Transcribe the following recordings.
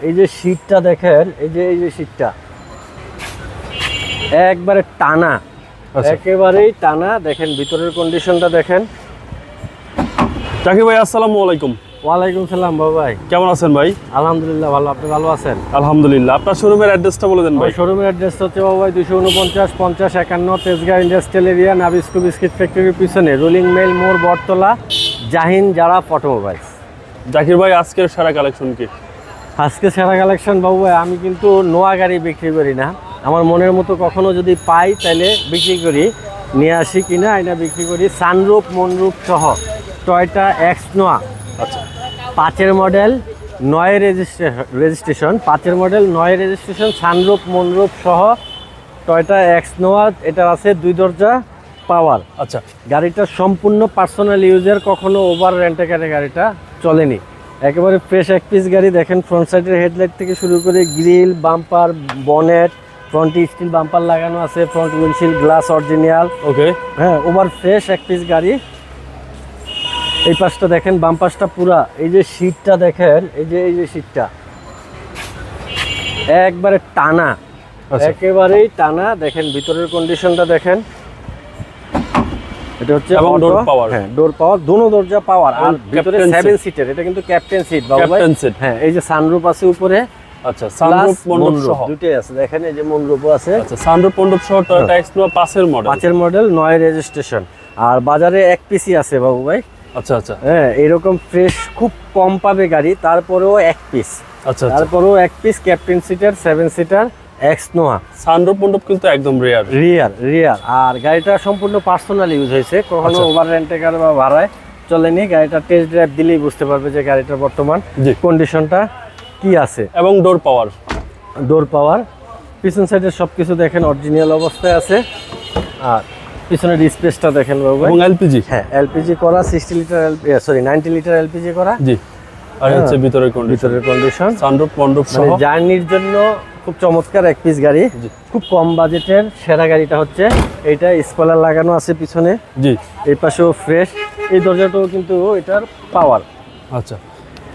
এই যে সিটটা দেখেন, এই যে সিটটা একবারে টানা, একেবারেই টানা। দেখেন ভিতরের কন্ডিশনটা দেখেন। জাকির ভাই আসসালামু আলাইকুম। ওয়ালাইকুম সালাম বাবু ভাই, কেমন আছেন ভাই? আলহামদুলিল্লাহ ভালো। আপনি ভালো আছেন? আলহামদুলিল্লাহ। আপনার শোরুমের অ্যাড্রেসটা বলে দেন ভাই। শোরুমের অ্যাড্রেস হচ্ছে বাবু ভাই 249-50-51 Tejgaon industrial area, Nabisco biscuit ফ্যাক্টরির পিছনে, রোলিং মেল মোড়, বটতলা, জাহিন যারা অটোমোবাইলস। জাকির ভাই আজকের সেরা কালেকশন কি? আজকে সেরা কালেকশন বাবু ভাই, আমি কিন্তু নোয়া গাড়ি বিক্রি করি না। আমার মনের মতো কখনো যদি পাই তাহলে বিক্রি করি, নিয়ে আসি কিনা এটা বিক্রি করি। সানরুফ মনরুফ সহ টয়োটা এক্স নোয়া। আচ্ছা, 5-এর মডেল, 9 রেজিস্ট্রেশন, 5-এর মডেল, 9 রেজিস্ট্রেশন, সানরুফ মনরুফ সহ টয়োটা এক্স নোয়া। এটা আছে 2 দরজা পাওয়ার। আচ্ছা, গাড়িটা সম্পূর্ণ পার্সোনাল ইউজের, কখনো ওভার রেন্টে গাড়িটা চলেনি। একেবারে ফ্রেশ এক পিস গাড়ি। দেখেন ফ্রন্ট সাইডের হেডলাইট থেকে শুরু করে গ্রিল, বাম্পার, বনেট, ফ্রন্টে স্টিল বাম্পার লাগানো আছে, ফ্রন্ট উইন্ডশিল্ড গ্লাস অরিজিনাল। ওকে, হ্যাঁ, ওভার ফ্রেশ এক পিস গাড়ি। এই পাশটা দেখেন, বাম পাশটা পুরা। এই যে সিটটা দেখেন, এই যে সিটটা একবারে টানা, একেবারেই টানা। দেখেন ভিতরের কন্ডিশনটা দেখেন। এটা হচ্ছে ডোর পাওয়ার। হ্যাঁ, ডোর পাওয়ার, দুনো দরজা পাওয়ার। আর ভিতরে 7 সিটের, এটা কিন্তু ক্যাপ্টেন সিট বাবু ভাই। হ্যাঁ, এই যে সানরুফ আছে উপরে। আচ্ছা, সানরুফ মনরুফ সহ দুটোই আছে। দেখেন এই যে মনরুফও আছে। আচ্ছা, সানরুফ মনরুফ সহ টয়োটা এক্স নোয়া 5-এর মডেল। 5-এর মডেল, 9 রেজিস্ট্রেশন। আর বাজারে এক পিসই আছে বাবু ভাই। আচ্ছা আচ্ছা, হ্যাঁ, এরকম ফ্রেশ খুব কম পাবে গাড়ি, তারপরেও এক পিস। আচ্ছা, তারপরেও এক piece captain seater 7 seater x নোয়া। সানরুফ মনরুফ কিন্তু একদম রিয়ার। আর গাড়িটা সম্পূর্ণ পার্সোনাল ইউজ হয়েছে, কখনো ওভার রেন্টে গাড়ি বা ভাড়ায় চলেনি। গাড়িটা টেস্ট ড্রাইভ দিলেই বুঝতে পারবে যে গাড়িটার বর্তমান কন্ডিশনটা কি আছে। এবং ডোর পাওয়ার। পিছন সাইডের সবকিছু দেখেন অরিজিনাল অবস্থায় আছে। আর পিছনের স্পেসটা দেখেন বাবু ভাই। এবং এলপিজি। হ্যাঁ, এলপিজি করা, 90 লিটার এলপিজি করা। জি। আর হচ্ছে ভিতরের কন্ডিশন সানরুফ মনরুফ সহ জার্নির জন্য খুব চমৎকার এক পিস গাড়ি। খুব কম বাজেটের সেরা গাড়িটা হচ্ছে এইটা। স্পয়লার লাগানো আছে পিছনে। জি। এই পাশেও ফ্রেশ। এই দরজাটাও কিন্তু এটার পাওয়ার। আচ্ছা,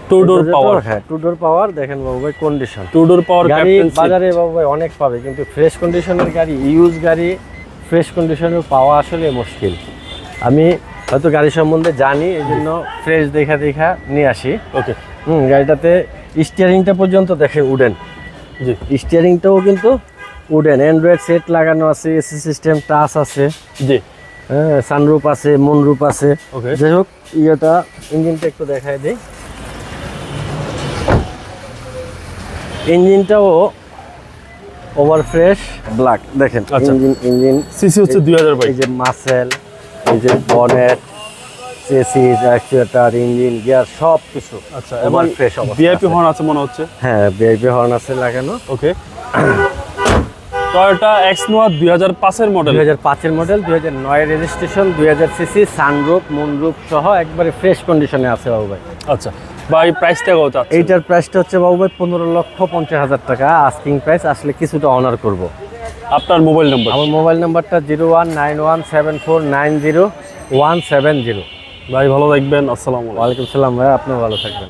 2 ডোর পাওয়ার। হ্যাঁ, 2 ডোর পাওয়ার। দেখেন বাবু ভাই কন্ডিশন। 2 ডোর পাওয়ার গাড়ি বাজারে বাবু ভাই অনেক পাবে, কিন্তু ফ্রেশ কন্ডিশনের গাড়ি, ইউজ গাড়ি ফ্রেশ কন্ডিশনের পাওয়া আসলে মুশকিল। আমি হয়তো গাড়ি সম্বন্ধে জানি, এই জন্য ফ্রেশ দেখা নিয়ে আসি। ওকে। গাড়িটাতে স্টিয়ারিংটা পর্যন্ত দেখে উডেন। জি। স্টিয়ারিংটাও কিন্তু উডেন, অ্যান্ড্রয়েড সেট লাগানো আছে, এসি সিস্টেম, টাচ আছে। জি। হ্যাঁ, সানরুফ আছে, মনরুফ আছে। ওকে। যাই হোক, ইয়েটা ইঞ্জিনটা একটু দেখায় দিই। ইঞ্জিনটাও ওভার ফ্রেশ ব্ল্যাক। দেখেন ইঞ্জিন সিসি হচ্ছে 2000 বাইক। এই যে মাসেল, এই যে bonnet, chassis, actuator, engine, gear সব কিছু। আচ্ছা, ওভার ফ্রেশ অবস্থা। ভিআইপি হর্ন আছে মনে হচ্ছে। হ্যাঁ, ভিআইপি হর্ন আছে লাগানো। ওকে। টয়োটা এক্স নোয়া 2005-এর মডেল। 2005-এর model, 2009 registration, 2000 CC, sunroof moonroof সহ একবারে ফ্রেশ কন্ডিশনে আছে বাবু ভাই। আচ্ছা ভাই, প্রাইসটা কত আছে? এইটার প্রাইসটা হচ্ছে বাবু ভাই 15,50,000 টাকা আস্কিং প্রাইস। আসলে কিছুটা অনার করব। আপনার মোবাইল নাম্বার? আমার মোবাইল নাম্বারটা 01917490 170। ভাই ভালো থাকবেন। আসসালামু আলাইকুম। ওয়ালাইকুম সালাম ভাই, আপনিও ভালো থাকবেন।